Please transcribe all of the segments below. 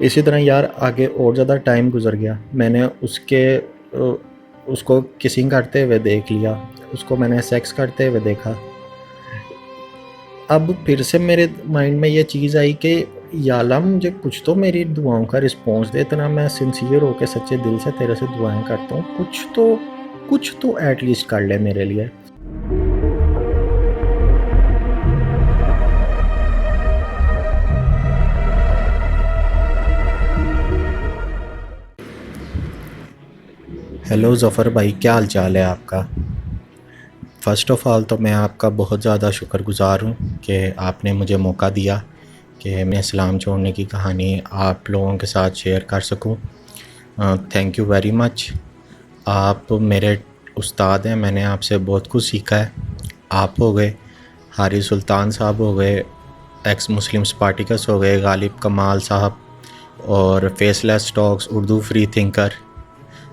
اسی طرح یار آگے اور زیادہ ٹائم گزر گیا، میں نے اس کو کسنگ کرتے ہوئے دیکھ لیا، اس کو میں نے سیکس کرتے ہوئے دیکھا۔ اب پھر سے میرے مائنڈ میں یہ چیز آئی کہ یا اللہ مجھے کچھ تو میری دعاؤں کا رسپانس دے، اتنا میں سنسیئر ہو کے سچے دل سے تیرے سے دعائیں کرتا ہوں، کچھ تو ایٹ لیسٹ کر لے میرے لیے۔ ہیلو ظفر بھائی، کیا حال چال ہے آپ کا؟ فرسٹ آف آل تو میں آپ کا بہت زیادہ شکر گزار ہوں کہ آپ نے مجھے موقع دیا کہ میں اسلام چھوڑنے کی کہانی آپ لوگوں کے ساتھ شیئر کر سکوں۔ Thank you very much. آپ میرے استاد ہیں، میں نے آپ سے بہت کچھ سیکھا ہے۔ آپ ہو گئے، حاری سلطان صاحب ہو گئے، ایکس مسلم اسپارٹیکس ہو گئے، غالب کمال صاحب، اور faceless talks Urdu free thinker,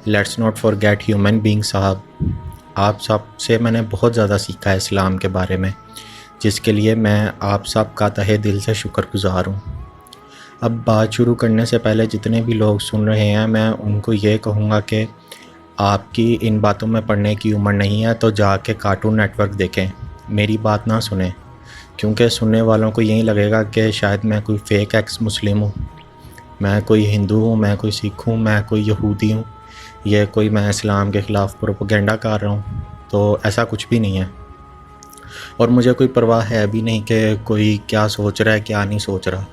let's not forget human being صاحب، آپ سب سے میں نے بہت زیادہ سیکھا ہے اسلام کے بارے میں، جس کے لیے میں آپ سب کا تہہ دل سے شکر گزار ہوں۔ اب بات شروع کرنے سے پہلے جتنے بھی لوگ سن رہے ہیں، میں ان کو یہ کہوں گا کہ آپ کی ان باتوں میں پڑھنے کی عمر نہیں ہے تو جا کے کارٹون نیٹ ورک دیکھیں، میری بات نہ سنیں، کیونکہ سننے والوں کو یہی لگے گا کہ شاید میں کوئی فیک ایکس مسلم ہوں، میں کوئی ہندو ہوں، میں کوئی سکھ ہوں، میں کوئی یہودی ہوں، یہ کوئی میں اسلام کے خلاف پروپیگنڈا کر رہا ہوں۔ تو ایسا کچھ بھی نہیں ہے، اور مجھے کوئی پرواہ ہے بھی نہیں کہ کوئی کیا سوچ رہا ہے کیا نہیں سوچ رہا۔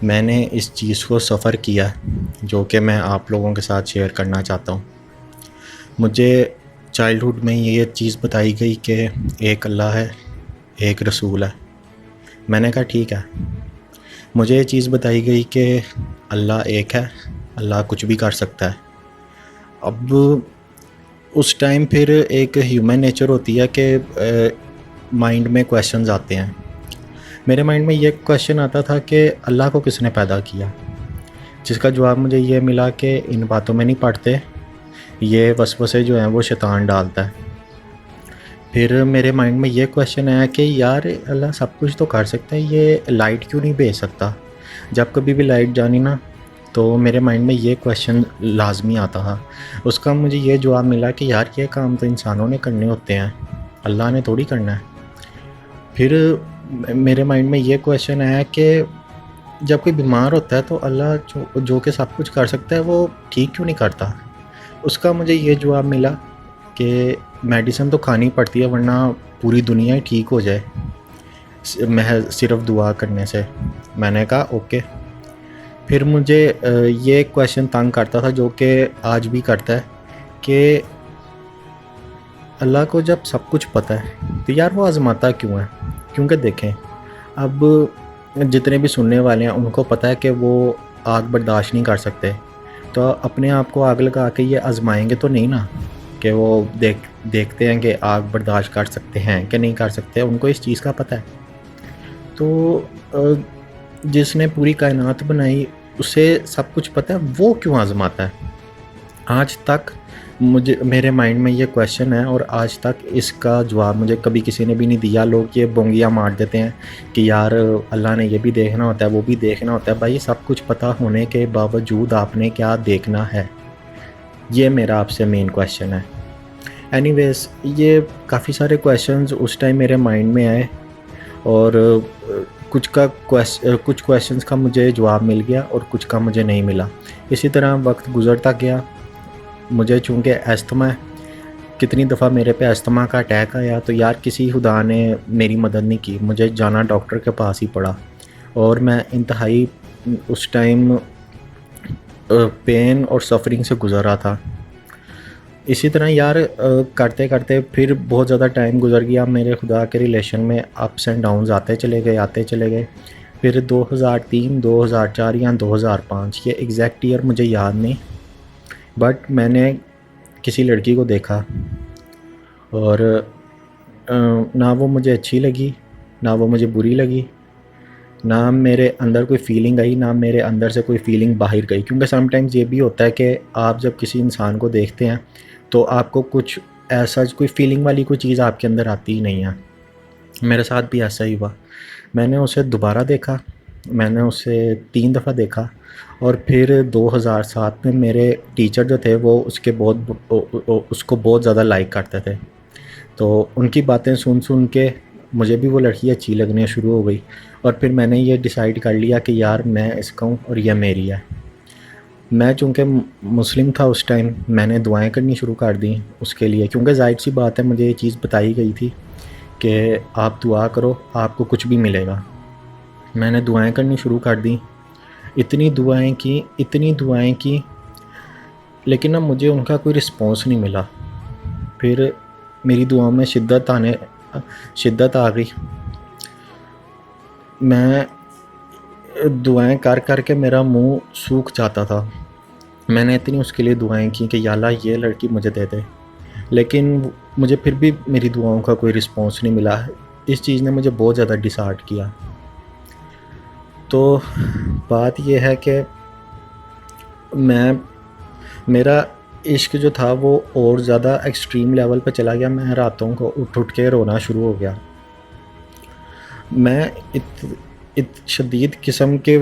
میں نے اس چیز کو سفر کیا جو کہ میں آپ لوگوں کے ساتھ شیئر کرنا چاہتا ہوں۔ مجھے چائلڈہڈ میں یہ چیز بتائی گئی کہ ایک اللہ ہے، ایک رسول ہے۔ میں نے کہا ٹھیک ہے۔ مجھے یہ چیز بتائی گئی کہ اللہ ایک ہے، اللہ کچھ بھی کر سکتا ہے۔ اب اس ٹائم پھر ایک ہیومن نیچر ہوتی ہے کہ مائنڈ میں کویشچنز آتے ہیں۔ میرے مائنڈ میں یہ کویشچن آتا تھا کہ اللہ کو کس نے پیدا کیا، جس کا جواب مجھے یہ ملا کہ ان باتوں میں نہیں پڑھتے، یہ وسوسے جو ہیں وہ شیطان ڈالتا ہے۔ پھر میرے مائنڈ میں یہ کویشچن آیا کہ یار اللہ سب کچھ تو کر سکتا ہے، یہ لائٹ کیوں نہیں بھیج سکتا؟ جب کبھی بھی لائٹ جانی نا تو میرے مائنڈ میں یہ کویشچن لازمی آتا تھا۔ اس کا مجھے یہ جواب ملا کہ یار یہ کام تو انسانوں نے کرنے ہوتے ہیں، اللہ نے تھوڑی کرنا ہے۔ پھر میرے مائنڈ میں یہ کویشچن آیا کہ جب کوئی بیمار ہوتا ہے تو اللہ جو کہ سب کچھ کر سکتا ہے وہ ٹھیک کیوں نہیں کرتا؟ اس کا مجھے یہ جواب ملا کہ میڈیسن تو کھانی پڑتی ہے ورنہ پوری دنیا ہی ٹھیک ہو جائے محض صرف دعا کرنے سے۔ میں نے کہا اوکے۔ پھر مجھے یہ کویشچن تنگ کرتا تھا جو کہ آج بھی کرتا ہے کہ اللہ کو جب سب کچھ پتہ ہے تو یار وہ آزماتا کیوں ہے؟ کیونکہ دیکھیں اب جتنے بھی سننے والے ہیں ان کو پتہ ہے کہ وہ آگ برداشت نہیں کر سکتے، تو اپنے آپ کو آگ لگا کے یہ آزمائیں گے تو نہیں نا کہ وہ دیکھتے ہیں کہ آگ برداشت کر سکتے ہیں کہ نہیں کر سکتے، ان کو اس چیز کا پتہ ہے۔ تو جس نے پوری کائنات بنائی اسے سب کچھ پتہ ہے، وہ کیوں آزماتا ہے؟ آج تک میرے مائنڈ میں یہ کویشچن ہے، اور آج تک اس کا جواب مجھے کبھی کسی نے بھی نہیں دیا۔ لوگ یہ بونگیاں مار دیتے ہیں کہ یار اللہ نے یہ بھی دیکھنا ہوتا ہے وہ بھی دیکھنا ہوتا ہے۔ بھائی سب کچھ پتہ ہونے کے باوجود آپ نے کیا دیکھنا ہے؟ یہ میرا آپ سے مین کویشچن ہے۔ اینی ویز یہ کافی سارے کویشچنز اس ٹائم میرے مائنڈ میں آئے، اور کچھ کویشچنز کا مجھے جواب مل گیا اور کچھ کا مجھے نہیں ملا۔ اسی طرح وقت گزرتا گیا۔ مجھے چونکہ استھما ہے، کتنی دفعہ میرے پہ استھما کا اٹیک آیا تو یار کسی خدا نے میری مدد نہیں کی، مجھے جانا ڈاکٹر کے پاس ہی پڑا، اور میں انتہائی اس ٹائم پین اور سفرنگ سے گزر رہا تھا۔ اسی طرح یار کرتے کرتے پھر بہت زیادہ ٹائم گزر گیا، میرے خدا کے ریلیشن میں اپس اینڈ ڈاؤنز آتے چلے گئے۔ پھر 2003 2004 یا 2005 یہ ایگزیکٹ ایئر مجھے یاد نہیں، بٹ میں نے کسی لڑکی کو دیکھا، اور نہ وہ مجھے اچھی لگی نہ وہ مجھے بری لگی، نہ میرے اندر کوئی فیلنگ آئی نہ میرے اندر سے کوئی فیلنگ باہر گئی، کیونکہ سم ٹائمز یہ بھی ہوتا ہے کہ آپ جب کسی انسان کو دیکھتے ہیں تو آپ کو کچھ ایسا کوئی فیلنگ والی کوئی چیز آپ کے اندر آتی ہی نہیں ہے۔ میرے ساتھ بھی ایسا ہی ہوا۔ میں نے اسے دوبارہ دیکھا میں نے اسے 3 دفعہ دیکھا، اور پھر 2007 میں میرے ٹیچر جو تھے وہ اس کو بہت زیادہ لائک کرتے تھے، تو ان کی باتیں سن سن کے مجھے بھی وہ لڑکی اچھی لگنے شروع ہو گئی، اور پھر میں نے یہ ڈیسائیڈ کر لیا کہ یار میں اس کا ہوں اور یہ میری ہے۔ میں چونکہ مسلم تھا اس ٹائم، میں نے دعائیں کرنی شروع کر دیں اس کے لیے، کیونکہ ظاہر سی بات ہے مجھے یہ چیز بتائی گئی تھی کہ آپ دعا کرو آپ کو کچھ بھی ملے گا۔ میں نے دعائیں کرنی شروع کر دیں، اتنی دعائیں کی، لیکن اب مجھے ان کا کوئی رسپانس نہیں ملا۔ پھر میری دعاؤں میں شدت آ گئی، میں دعائیں کر کر کے میرا منہ سوکھ جاتا تھا۔ میں نے اتنی اس کے لیے دعائیں کی کہ یا اللہ یہ لڑکی مجھے دے دے، لیکن مجھے پھر بھی میری دعاؤں کا کوئی رسپانس نہیں ملا۔ اس چیز نے مجھے بہت زیادہ ڈسہارٹ کیا۔ تو بات یہ ہے کہ میرا عشق جو تھا وہ اور زیادہ ایکسٹریم لیول پہ چلا گیا۔ میں راتوں کو اٹھ کے رونا شروع ہو گیا۔ میں شدید قسم کے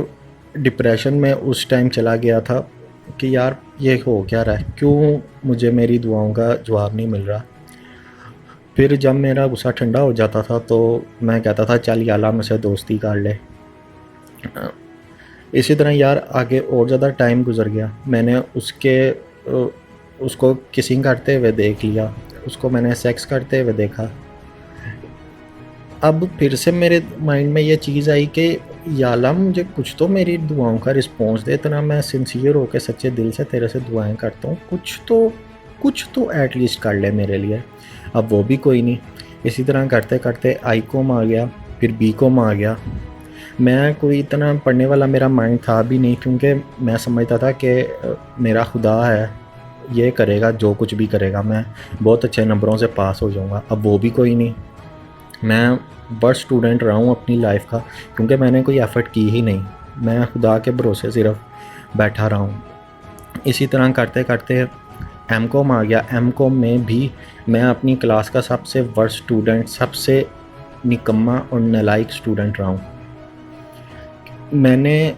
ڈپریشن میں اس ٹائم چلا گیا تھا کہ یار یہ ہو کیا رہا ہے، کیوں مجھے میری دعاؤں کا جواب نہیں مل رہا۔ پھر جب میرا غصہ ٹھنڈا ہو جاتا تھا تو میں کہتا تھا چل یا اللہ مجھ سے دوستی کر لے۔ اسی طرح یار آگے اور زیادہ ٹائم گزر گیا، میں نے اس کو کسنگ کرتے ہوئے دیکھ لیا، اس کو میں نے سیکس کرتے ہوئے دیکھا۔ اب پھر سے میرے مائنڈ میں یہ چیز آئی کہ یا اللہ مجھے کچھ تو میری دعاؤں کا رسپانس دے، اتنا میں سنسیئر ہو کے سچے دل سے تیرے سے دعائیں کرتا ہوں، کچھ تو ایٹ لیسٹ کر لے میرے لیے۔ اب وہ بھی کوئی نہیں۔ اسی طرح کرتے کرتے آئی کوم آ گیا، پھر بی کوم آ گیا۔ میں کوئی اتنا پڑھنے والا میرا مائنڈ تھا بھی نہیں، کیونکہ میں سمجھتا تھا کہ میرا خدا ہے، یہ کرے گا جو کچھ بھی کرے گا، میں بہت اچھے نمبروں سے پاس ہو جاؤں گا۔ اب وہ بھی کوئی نہیں۔ میں ورسٹ اسٹوڈنٹ رہا ہوں اپنی لائف کا، کیونکہ میں نے کوئی ایفرٹ کی ہی نہیں، میں خدا کے بھروسے صرف بیٹھا رہا ہوں۔ اسی طرح کرتے کرتے ایم کوم آ گیا۔ ایم کوم میں بھی میں اپنی کلاس کا سب سے ورسٹ اسٹوڈنٹ، سب سے نکما اور نالائق اسٹوڈنٹ رہا ہوں۔ میں نے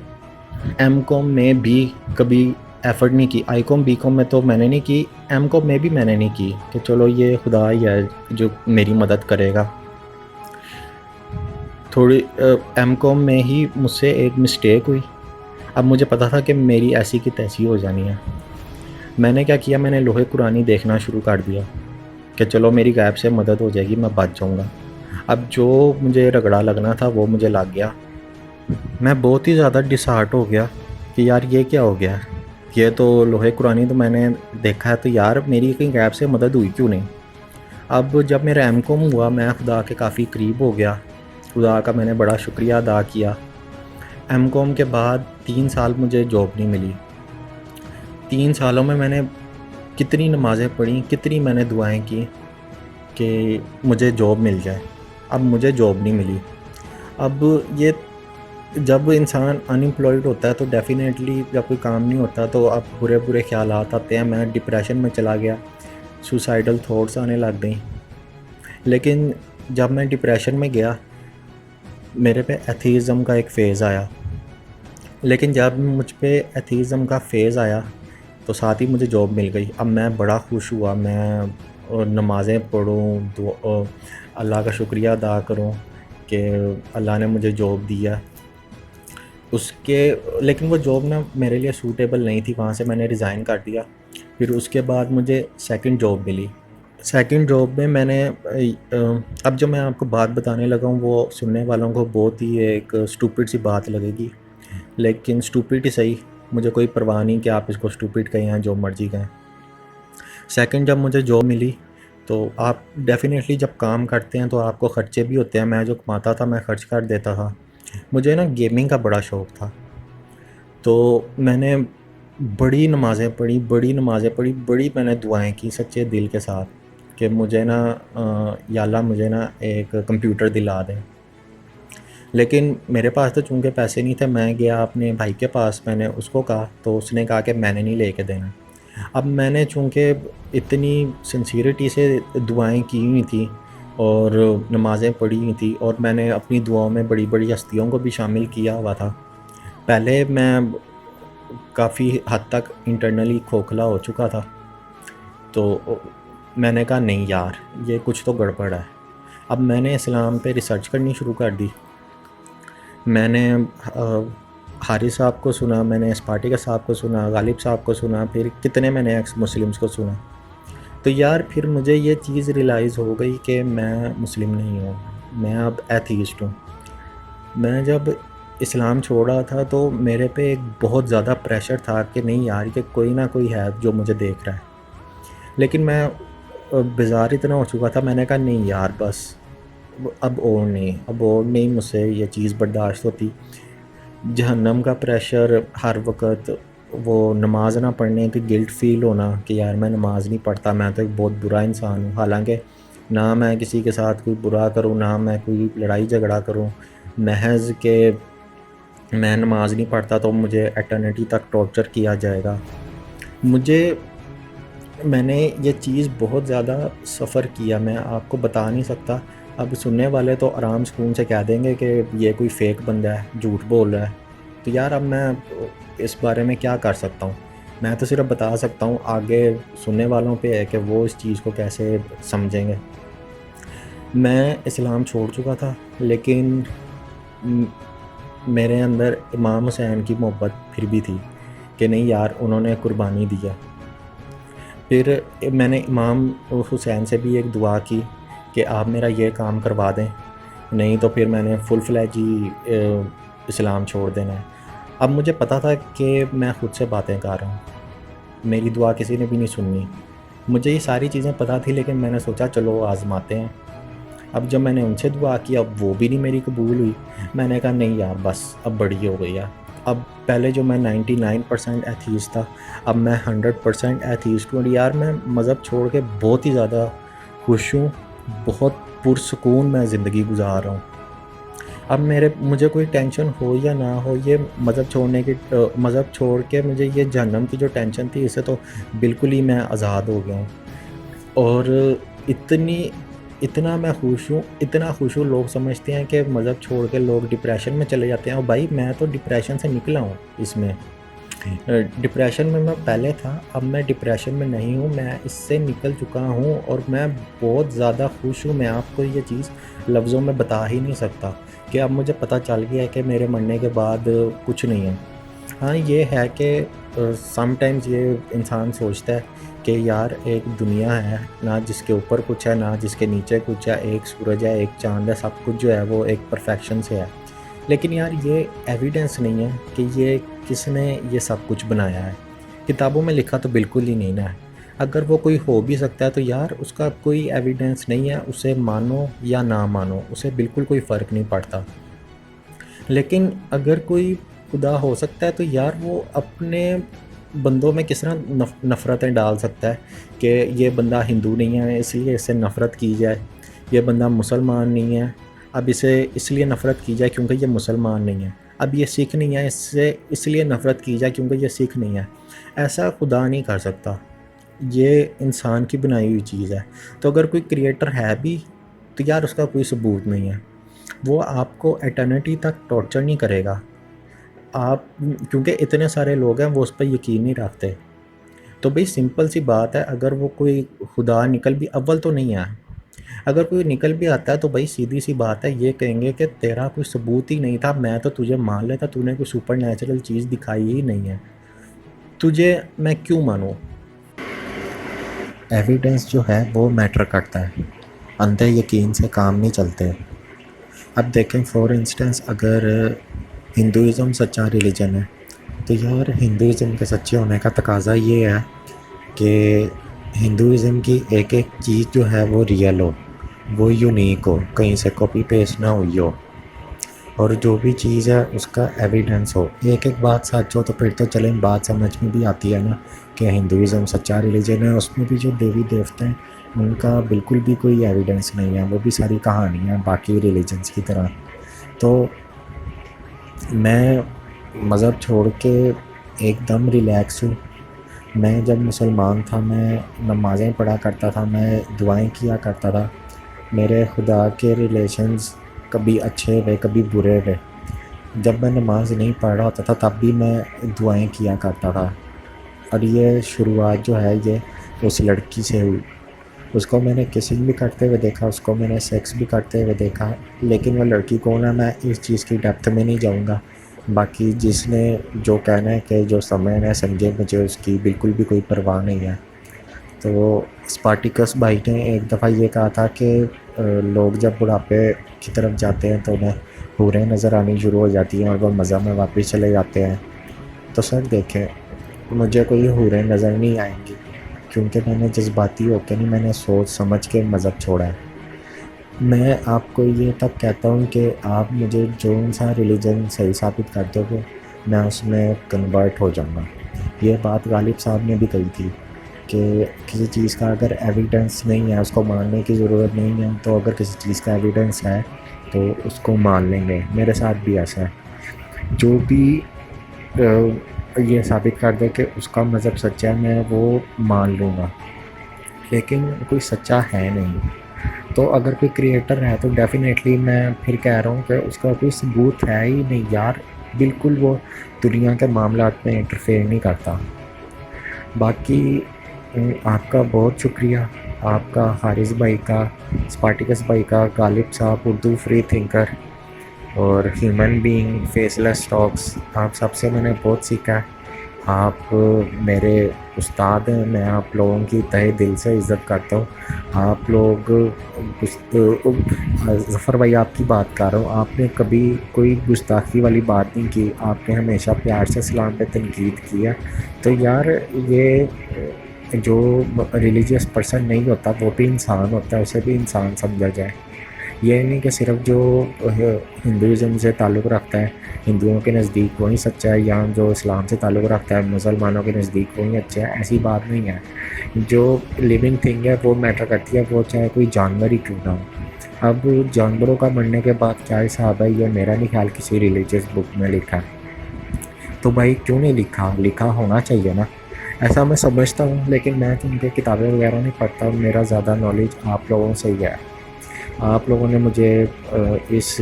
ایم کوم میں بھی کبھی ایفرٹ نہیں کی، آئی کوم بی کوم میں تو میں نے نہیں کی، ایم کوم میں بھی میں نے نہیں کی کہ چلو یہ خدا ہی ہے جو میری مدد کرے گا۔ تھوڑی ایم کوم میں ہی مجھ سے ایک مسٹیک ہوئی۔ اب مجھے پتا تھا کہ میری ایسی کی تیسی ہو جانی ہے۔ میں نے کیا کیا، میں نے لوہے قرآنی دیکھنا شروع کر دیا کہ چلو میری غیب سے مدد ہو جائے گی، میں بچ جاؤں گا۔ اب جو مجھے رگڑا لگنا تھا وہ مجھے لگ گیا۔ میں بہت ہی زیادہ ڈسہارٹ ہو گیا کہ یار یہ کیا ہو گیا، یہ تو لوہے قرآنی تو میں نے دیکھا ہے، تو یار میری کہیں غیب سے مدد ہوئی کیوں نہیں۔ اب جب میرا ایم کوم ہوا میں خدا کے کافی قریب ہو گیا، خدا کا میں نے بڑا شکریہ ادا کیا۔ ایم کوم کے بعد 3 سال مجھے جاب نہیں ملی۔ 3 سالوں میں میں نے کتنی نمازیں پڑھیں، کتنی میں نے دعائیں کی کہ مجھے جاب مل جائے۔ اب مجھے جاب نہیں ملی۔ اب یہ جب انسان انمپلائڈ ہوتا ہے تو ڈیفینیٹلی جب کوئی کام نہیں ہوتا تو اب برے خیالات آتے ہیں۔ میں ڈپریشن میں چلا گیا، سوسائڈل تھاٹس آنے لگ گئیں۔ لیکن جب میں ڈپریشن میں گیا میرے پہ ایتھیزم کا ایک فیز آیا، لیکن جب مجھ پہ ایتھیزم کا فیز آیا تو ساتھ ہی مجھے جاب مل گئی۔ اب میں بڑا خوش ہوا، میں نمازیں پڑھوں، اللہ کا شکریہ ادا کروں کہ اللہ نے مجھے جاب دیا۔ لیکن وہ جاب نا میرے لیے سوٹیبل نہیں تھی، وہاں سے میں نے ریزائن کر دیا۔ پھر اس کے بعد مجھے سیکنڈ جاب ملی۔ سیکنڈ جاب میں نے اب جو میں آپ کو بات بتانے لگا ہوں وہ سننے والوں کو بہت ہی ایک اسٹوپڈ سی بات لگے گی، لیکن اسٹوپڈ ہی صحیح، مجھے کوئی پرواہ نہیں کہ آپ اس کو اسٹوپڈ کہیں ہیں، جو مرضی کہیں۔ سیکنڈ جب مجھے جاب ملی تو آپ ڈیفینیٹلی جب کام کرتے ہیں تو آپ کو خرچے بھی ہوتے ہیں۔ میں جو کماتا تھا میں خرچ کر دیتا تھا۔ مجھے نا گیمنگ کا بڑا شوق تھا، تو میں نے بڑی نمازیں پڑھی، بڑی میں نے دعائیں کی سچے دل کے ساتھ کہ مجھے نا یا اللہ مجھے نا ایک کمپیوٹر دلا دیں۔ لیکن میرے پاس تو چونکہ پیسے نہیں تھے، میں گیا اپنے بھائی کے پاس، میں نے اس کو کہا تو اس نے کہا کہ میں نے نہیں لے کے دینا۔ اب میں نے چونکہ اتنی سنسیئرٹی سے دعائیں کی ہوئی تھیں، اور نمازیں پڑھی ہوئی تھیں، اور میں نے اپنی دعاؤں میں بڑی بڑی ہستیوں کو بھی شامل کیا ہوا تھا۔ پہلے میں کافی حد تک انٹرنلی کھوکھلا ہو چکا تھا، تو میں نے کہا نہیں یار، یہ کچھ تو گڑبڑ ہے۔ اب میں نے اسلام پہ ریسرچ کرنی شروع کر دی۔ میں نے حارث صاحب کو سنا، میں نے اسپارٹیکس صاحب کو سنا، غالب صاحب کو سنا، پھر کتنے میں نے ایکس مسلمس کو سنا۔ تو یار پھر مجھے یہ چیز ریلائز ہو گئی کہ میں مسلم نہیں ہوں، میں اب ایتھیسٹ ہوں۔ میں جب اسلام چھوڑ رہا تھا تو میرے پہ ایک بہت زیادہ پریشر تھا کہ نہیں یار، کہ کوئی نہ کوئی ہے جو مجھے دیکھ رہا ہے۔ لیکن میں بیزار اتنا ہو چکا تھا، میں نے کہا نہیں یار بس اب اور نہیں مجھ سے یہ چیز برداشت ہوتی۔ جہنم کا پریشر ہر وقت، وہ نماز نہ پڑھنے کی گلٹ فیل ہونا کہ یار میں نماز نہیں پڑھتا، میں تو ایک بہت برا انسان ہوں، حالانکہ نہ میں کسی کے ساتھ کوئی برا کروں، نہ میں کوئی لڑائی جھگڑا کروں، محض کہ میں نماز نہیں پڑھتا تو مجھے ایٹرنٹی تک ٹارچر کیا جائے گا۔ میں نے یہ چیز بہت زیادہ سفر کیا، میں آپ کو بتا نہیں سکتا۔ اب سننے والے تو آرام سکون سے کہہ دیں گے کہ یہ کوئی فیک بندہ ہے، جھوٹ بول رہا ہے۔ تو یار اب میں اس بارے میں کیا کر سکتا ہوں؟ میں تو صرف بتا سکتا ہوں، آگے سننے والوں پہ ہے کہ وہ اس چیز کو کیسے سمجھیں گے۔ میں اسلام چھوڑ چکا تھا، لیکن میرے اندر امام حسین کی محبت پھر بھی تھی کہ نہیں یار انہوں نے قربانی دیا۔ پھر میں نے امام حسین سے بھی ایک دعا کی کہ آپ میرا یہ کام کروا دیں، نہیں تو پھر میں نے فل فلیج ہی اسلام چھوڑ دینا ہے۔ اب مجھے پتہ تھا کہ میں خود سے باتیں کر رہا ہوں، میری دعا کسی نے بھی نہیں سننی، مجھے یہ ساری چیزیں پتہ تھی، لیکن میں نے سوچا چلو آزماتے ہیں۔ اب جب میں نے ان سے دعا کی، اب وہ بھی نہیں میری قبول ہوئی، میں نے کہا نہیں یار بس اب بڑی ہو گئی ہے۔ اب پہلے جو میں 99% ایتھیسٹ تھا، اب میں 100% ایتھیسٹ ہوں۔ یار میں مذہب چھوڑ کے بہت ہی زیادہ خوش ہوں، بہت پرسکون میں زندگی گزار رہا ہوں۔ اب مجھے کوئی ٹینشن ہو یا نہ ہو، یہ مذہب چھوڑ کے مجھے یہ جہنم کی جو ٹینشن تھی، اس سے تو بالکل ہی میں آزاد ہو گیا ہوں۔ اور اتنا میں خوش ہوں، لوگ سمجھتے ہیں کہ مذہب چھوڑ کے لوگ ڈپریشن میں چلے جاتے ہیں، اور بھائی میں تو ڈپریشن سے نکلا ہوں۔ اس میں ڈپریشن میں پہلے تھا، اب میں ڈپریشن میں نہیں ہوں، میں اس سے نکل چکا ہوں، اور میں بہت زیادہ خوش ہوں۔ میں آپ کو یہ چیز لفظوں میں بتا ہی نہیں سکتا کہ اب مجھے پتہ چل گیا ہے کہ میرے مرنے کے بعد کچھ نہیں ہے۔ ہاں یہ ہے کہ سم ٹائمز یہ انسان سوچتا ہے کہ یار ایک دنیا ہے، نہ جس کے اوپر کچھ ہے، نہ جس کے نیچے کچھ ہے، ایک سورج ہے، ایک چاند ہے، سب کچھ جو ہے وہ ایک پرفیکشن سے ہے۔ لیکن یار یہ ایویڈنس نہیں ہے کہ یہ کس نے یہ سب کچھ بنایا ہے۔ کتابوں میں لکھا تو بالکل ہی نہیں نا ہے۔ اگر وہ کوئی ہو بھی سکتا ہے تو یار اس کا کوئی ایویڈنس نہیں ہے، اسے مانو یا نہ مانو، اسے بالکل کوئی فرق نہیں پڑتا۔ لیکن اگر کوئی خدا ہو سکتا ہے تو یار وہ اپنے بندوں میں کس طرح نفرتیں ڈال سکتا ہے کہ یہ بندہ ہندو نہیں ہے اس لیے اس سے نفرت کی جائے، یہ بندہ مسلمان نہیں ہے اب اسے اس لیے نفرت کی جائے کیونکہ یہ مسلمان نہیں ہے، اب یہ سکھ نہیں ہے اس لیے نفرت کی جائے کیونکہ یہ سکھ نہیں ہے۔ ایسا خدا نہیں کر سکتا، یہ انسان کی بنائی ہوئی چیز ہے۔ تو اگر کوئی کریٹر ہے بھی تو یار اس کا کوئی ثبوت نہیں ہے، وہ آپ کو ایٹرنٹی تک ٹارچر نہیں کرے گا۔ آپ کیونکہ اتنے سارے لوگ ہیں وہ اس پہ یقین نہیں رکھتے، تو بھئی سمپل سی بات ہے، اگر وہ کوئی خدا نکل بھی اول تو نہیں ہے، اگر کوئی نکل بھی آتا ہے تو بھئی سیدھی سی بات ہے، یہ کہیں گے کہ تیرا کوئی ثبوت ہی نہیں تھا، میں تو تجھے مان لیتا، تو نے کوئی سپر نیچرل چیز دکھائی ہی نہیں ہے، تجھے میں کیوں مانوں؟ ایویڈنس جو ہے وہ میٹر کرتا ہے، اندھے یقین سے کام نہیں چلتے۔ اب دیکھیں فار انسٹنس اگر ہندوازم سچا ریلیجن ہے تو یار ہندوازم کے سچے ہونے کا تقاضا یہ ہے کہ ہندوازم کی ایک ایک چیز جو ہے وہ ریئل ہو، وہ یونیک ہو، کہیں سے کاپی پیسٹ نہ ہوئی ہو، اور جو بھی چیز ہے اس کا ایویڈنس ہو۔ ایک ایک بات سچ ہو تو پھر تو چلیں بات سمجھ میں بھی آتی ہے نا کہ ہندوازم سچا ریلیجن ہے، اس میں بھی جو دیوی دیوتے ہیں ان کا بالکل بھی کوئی ایویڈنس نہیں ہے، وہ بھی ساری کہانیاں ہیں باقی ریلیجنس کی طرح۔ تو میں مذہب چھوڑ کے ایک دم ریلیکس ہوں۔ میں جب مسلمان تھا میں نمازیں پڑھا کرتا تھا، میں دعائیں کیا کرتا تھا، میرے خدا کے ریلیشنز کبھی اچھے ہوئے کبھی برے ہوئے. جب میں نماز نہیں پڑھ رہا ہوتا تھا تب بھی میں دعائیں کیا کرتا تھا. اور یہ شروعات جو ہے یہ اس لڑکی سے ہوئی. اس کو میں نے کسنگ بھی کرتے ہوئے دیکھا, اس کو میں نے سیکس بھی کرتے ہوئے دیکھا, لیکن وہ لڑکی کون ہے میں اس چیز کی ڈیپتھ میں نہیں جاؤں گا. باقی جس نے جو کہنا ہے کہ جو سمجھنا ہے سمجھے, مجھے اس کی بالکل بھی کوئی پرواہ نہیں ہے. تو اسپارٹیکس بھائی نے ایک دفعہ یہ کہا تھا کہ لوگ جب بڑھاپے کی طرف جاتے ہیں تو انہیں حوریں نظر آنی شروع ہو جاتی ہیں اور وہ مزہ میں واپس چلے جاتے ہیں. تو سر دیکھیں, مجھے کوئی حوریں نظر نہیں آئیں گی کیونکہ میں نے جذباتی ہو کے نہیں, میں نے سوچ سمجھ کے مذہب چھوڑا ہے. میں آپ کو یہ تب کہتا ہوں کہ آپ مجھے جو سا ریلیجن صحیح ثابت کر دو گے میں اس میں کنورٹ ہو جاؤں گا. یہ بات غالب صاحب نے بھی کہی تھی کہ کسی چیز کا اگر ایویڈنس نہیں ہے اس کو ماننے کی ضرورت نہیں ہے, تو اگر کسی چیز کا ایویڈنس ہے تو اس کو مان لیں گے. میرے ساتھ بھی ایسا ہے, جو بھی یہ ثابت کر دے کہ اس کا مذہب سچا ہے میں وہ مان لوں گا. لیکن کوئی سچا ہے نہیں, تو اگر کوئی کریٹر ہے تو ڈیفینیٹلی میں پھر کہہ رہا ہوں کہ اس کا کوئی ثبوت ہے ہی نہیں یار. بالکل وہ دنیا کے معاملات میں انٹرفیئر نہیں کرتا. باقی آپ کا بہت شکریہ, آپ کا, حارث بھائی کا, اسپارٹیکس بھائی کا, غالب صاحب اردو فری تھنکر اور ہیومن بینگ فیس لیس ٹاکس, آپ سب سے میں نے بہت سیکھا ہے. آپ میرے استاد ہیں, میں آپ لوگوں کی تہہ دل سے عزت کرتا ہوں. آپ لوگ ظفر بھائی آپ کی بات کر رہا ہوں, آپ نے کبھی کوئی گستاخی والی بات نہیں کی, آپ نے ہمیشہ پیار سے اسلام پہ تنقید کیا. تو یار یہ جو ریلیجیس پرسن نہیں ہوتا وہ بھی انسان ہوتا ہے, اسے بھی انسان سمجھا جائے. یہ نہیں کہ صرف جو ہندوازم سے تعلق رکھتا ہے ہندوؤں کے نزدیک وہی سچا ہے, یا جو اسلام سے تعلق رکھتا ہے مسلمانوں کے نزدیک وہی اچھا ہے. ایسی بات نہیں ہے. جو لیونگ تھنگ ہے وہ میٹر کرتی ہے, وہ چاہے کوئی جانور ہی کیوں نہ ہو. اب جانوروں کا مرنے کے بعد کیا حساب ہے, یہ میرا نہیں خیال کسی ریلیجیس بک میں لکھا ہے. تو بھائی کیوں نہیں لکھا, لکھا ہونا چاہیے نا, ایسا میں سمجھتا ہوں. لیکن میں تو ان کی کتابیں وغیرہ نہیں پڑھتا, میرا زیادہ نالج آپ لوگوں سے ہی ہے. آپ لوگوں نے مجھے اس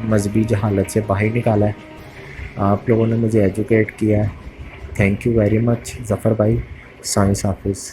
مذہبی جہالت سے باہر نکالا ہے, آپ لوگوں نے مجھے ایجوکیٹ کیا ہے. تھینک یو ویری مچ ظفر بھائی. سائنس حافظ.